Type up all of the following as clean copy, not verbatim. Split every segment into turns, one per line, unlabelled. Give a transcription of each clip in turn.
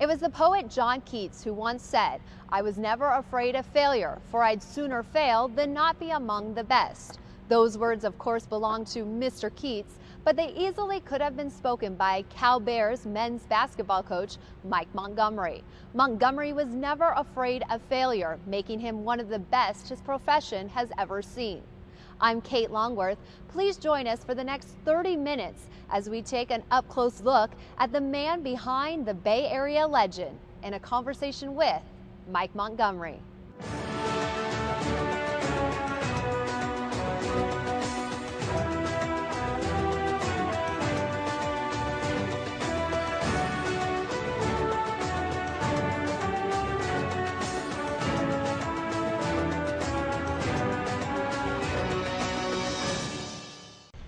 It was the poet John Keats who once said, "I was never afraid of failure, for I'd sooner fail than not be among the best." Those words, of course, belong to Mr. Keats, but they easily could have been spoken by Cal Bears men's basketball coach Mike Montgomery. Montgomery was never afraid of failure, making him one of the best his profession has ever seen. I'm Kate Longworth. Please join us for the next 30 minutes as we take an up-close look at the man behind the Bay Area legend in a conversation with Mike Montgomery.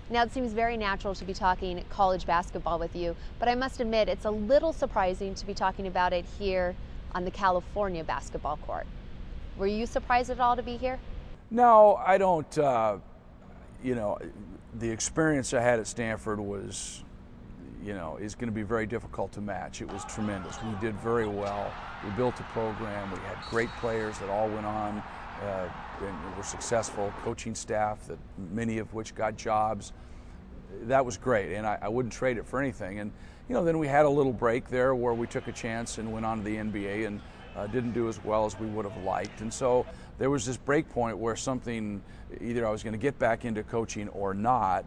Now, it seems very natural to be talking college basketball with you, but I must admit it's a little surprising to be talking about it here on the California basketball court. Were you surprised at all to be here?
No, I don't. The experience I had at Stanford was, is going to be very difficult to match. It was tremendous. We did very well. We built a program. We had great players that all went on and were successful, coaching staff, that many of which got jobs. That was great, and I wouldn't trade it for anything. And then we had a little break there where we took a chance and went on to the NBA and didn't do as well as we would have liked. And so there was this break point where something, either I was going to get back into coaching or not.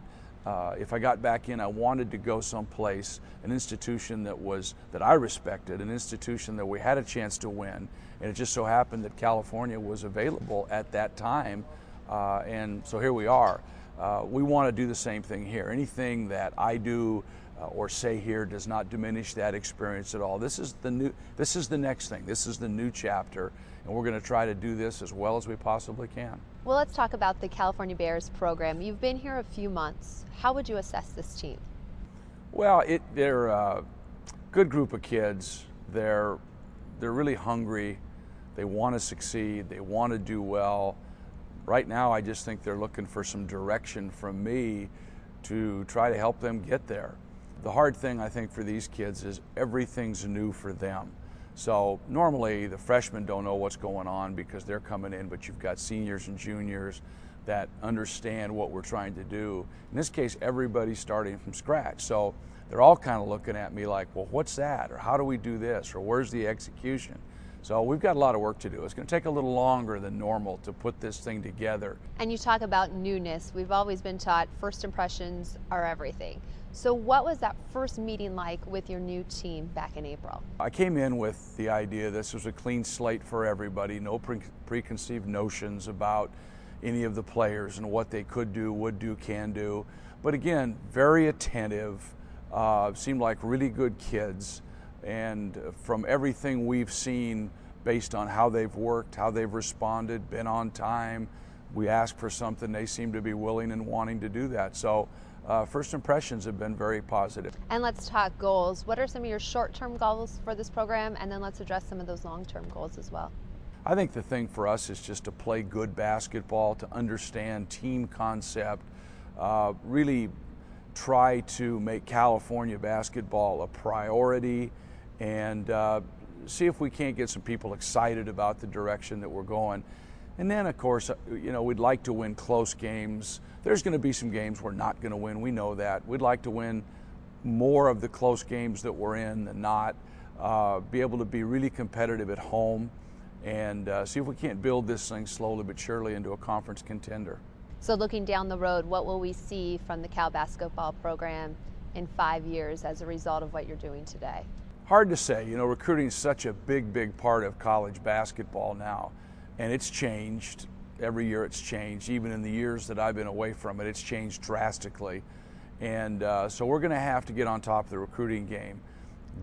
If I got back in, I wanted to go someplace, an institution that I respected, an institution that we had a chance to win. And it just so happened that California was available at that time, and so here we are. We want to do the same thing here. Anything that I do or say here does not diminish that experience at all. This is the next thing. This is the new chapter, and we're going to try to do this as well as we possibly can.
Well, let's talk about the California Bears program. You've been here a few months. How would you assess this team?
Well, they're a good group of kids. They're really hungry. They want to succeed. They want to do well. Right now, I just think they're looking for some direction from me to try to help them get there. The hard thing, I think, for these kids is everything's new for them. So normally the freshmen don't know what's going on because they're coming in, but you've got seniors and juniors that understand what we're trying to do. In this case, everybody's starting from scratch. So they're all kind of looking at me like, well, what's that? Or how do we do this? Or where's the execution? So we've got a lot of work to do. It's going to take a little longer than normal to put this thing together.
And you talk about newness. We've always been taught first impressions are everything. So what was that first meeting like with your new team back in April?
I came in with the idea this was a clean slate for everybody, no preconceived notions about any of the players and what they could do, would do, can do. But again, very attentive, seemed like really good kids. And from everything we've seen, based on how they've worked, how they've responded, been on time, we ask for something, they seem to be willing and wanting to do that. So first impressions have been very positive.
And let's talk goals. What are some of your short-term goals for this program? And then let's address some of those long-term goals as well.
I think the thing for us is just to play good basketball, to understand team concept, really try to make California basketball a priority, and see if we can't get some people excited about the direction that we're going. And then, of course, we'd like to win close games. There's going to be some games we're not going to win. We know that. We'd like to win more of the close games that we're in than not, be able to be really competitive at home, and see if we can't build this thing slowly but surely into a conference contender.
So looking down the road, what will we see from the Cal basketball program in 5 years as a result of what you're doing today?
Hard to say. Recruiting is such a big part of college basketball now, and it's changed. Every year it's changed. Even in the years that I've been away from it, it's changed drastically. And so we're going to have to get on top of the recruiting game.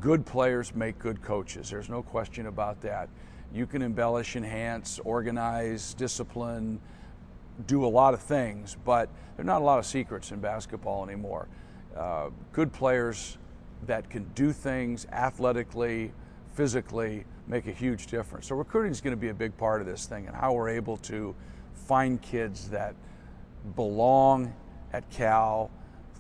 Good players make good coaches. There's no question about that. You can embellish, enhance, organize, discipline, do a lot of things, but there are not a lot of secrets in basketball anymore. Good players that can do things athletically, physically, make a huge difference. So recruiting is going to be a big part of this thing, and how we're able to find kids that belong at Cal,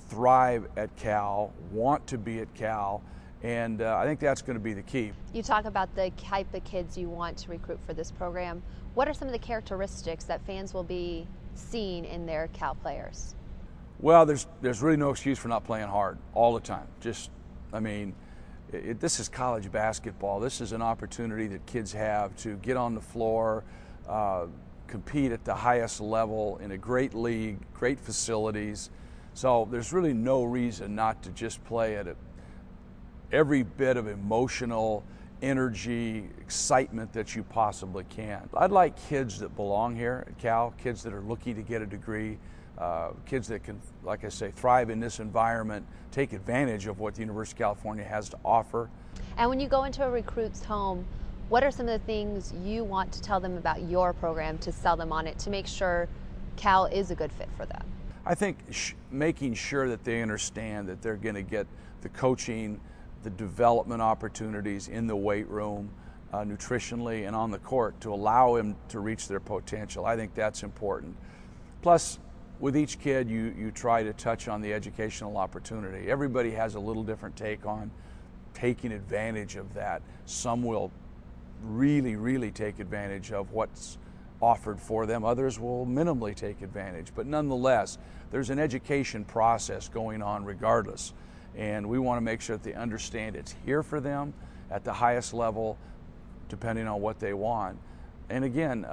thrive at Cal, want to be at Cal, And I think that's going to be the key.
You talk about the type of kids you want to recruit for this program. What are some of the characteristics that fans will be seeing in their Cal players?
Well, there's really no excuse for not playing hard all the time. This is college basketball. This is an opportunity that kids have to get on the floor, compete at the highest level in a great league, great facilities. So there's really no reason not to just play at every bit of emotional energy, excitement that you possibly can. I'd like kids that belong here at Cal, kids that are looking to get a degree, kids that can, like I say, thrive in this environment, take advantage of what the University of California has to offer.
And when you go into a recruit's home, what are some of the things you want to tell them about your program to sell them on it, to make sure Cal is a good fit for them?
I think making sure that they understand that they're going to get the coaching, the development opportunities in the weight room, nutritionally, and on the court to allow them to reach their potential. I think that's important. Plus, with each kid, you try to touch on the educational opportunity. Everybody has a little different take on taking advantage of that. Some will really, really take advantage of what's offered for them. Others will minimally take advantage. But nonetheless, there's an education process going on regardless. And we want to make sure that they understand it's here for them at the highest level, depending on what they want. And again,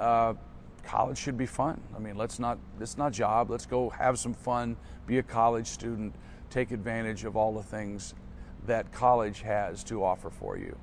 college should be fun. I mean, it's not job. Let's go have some fun, be a college student, take advantage of all the things that college has to offer for you.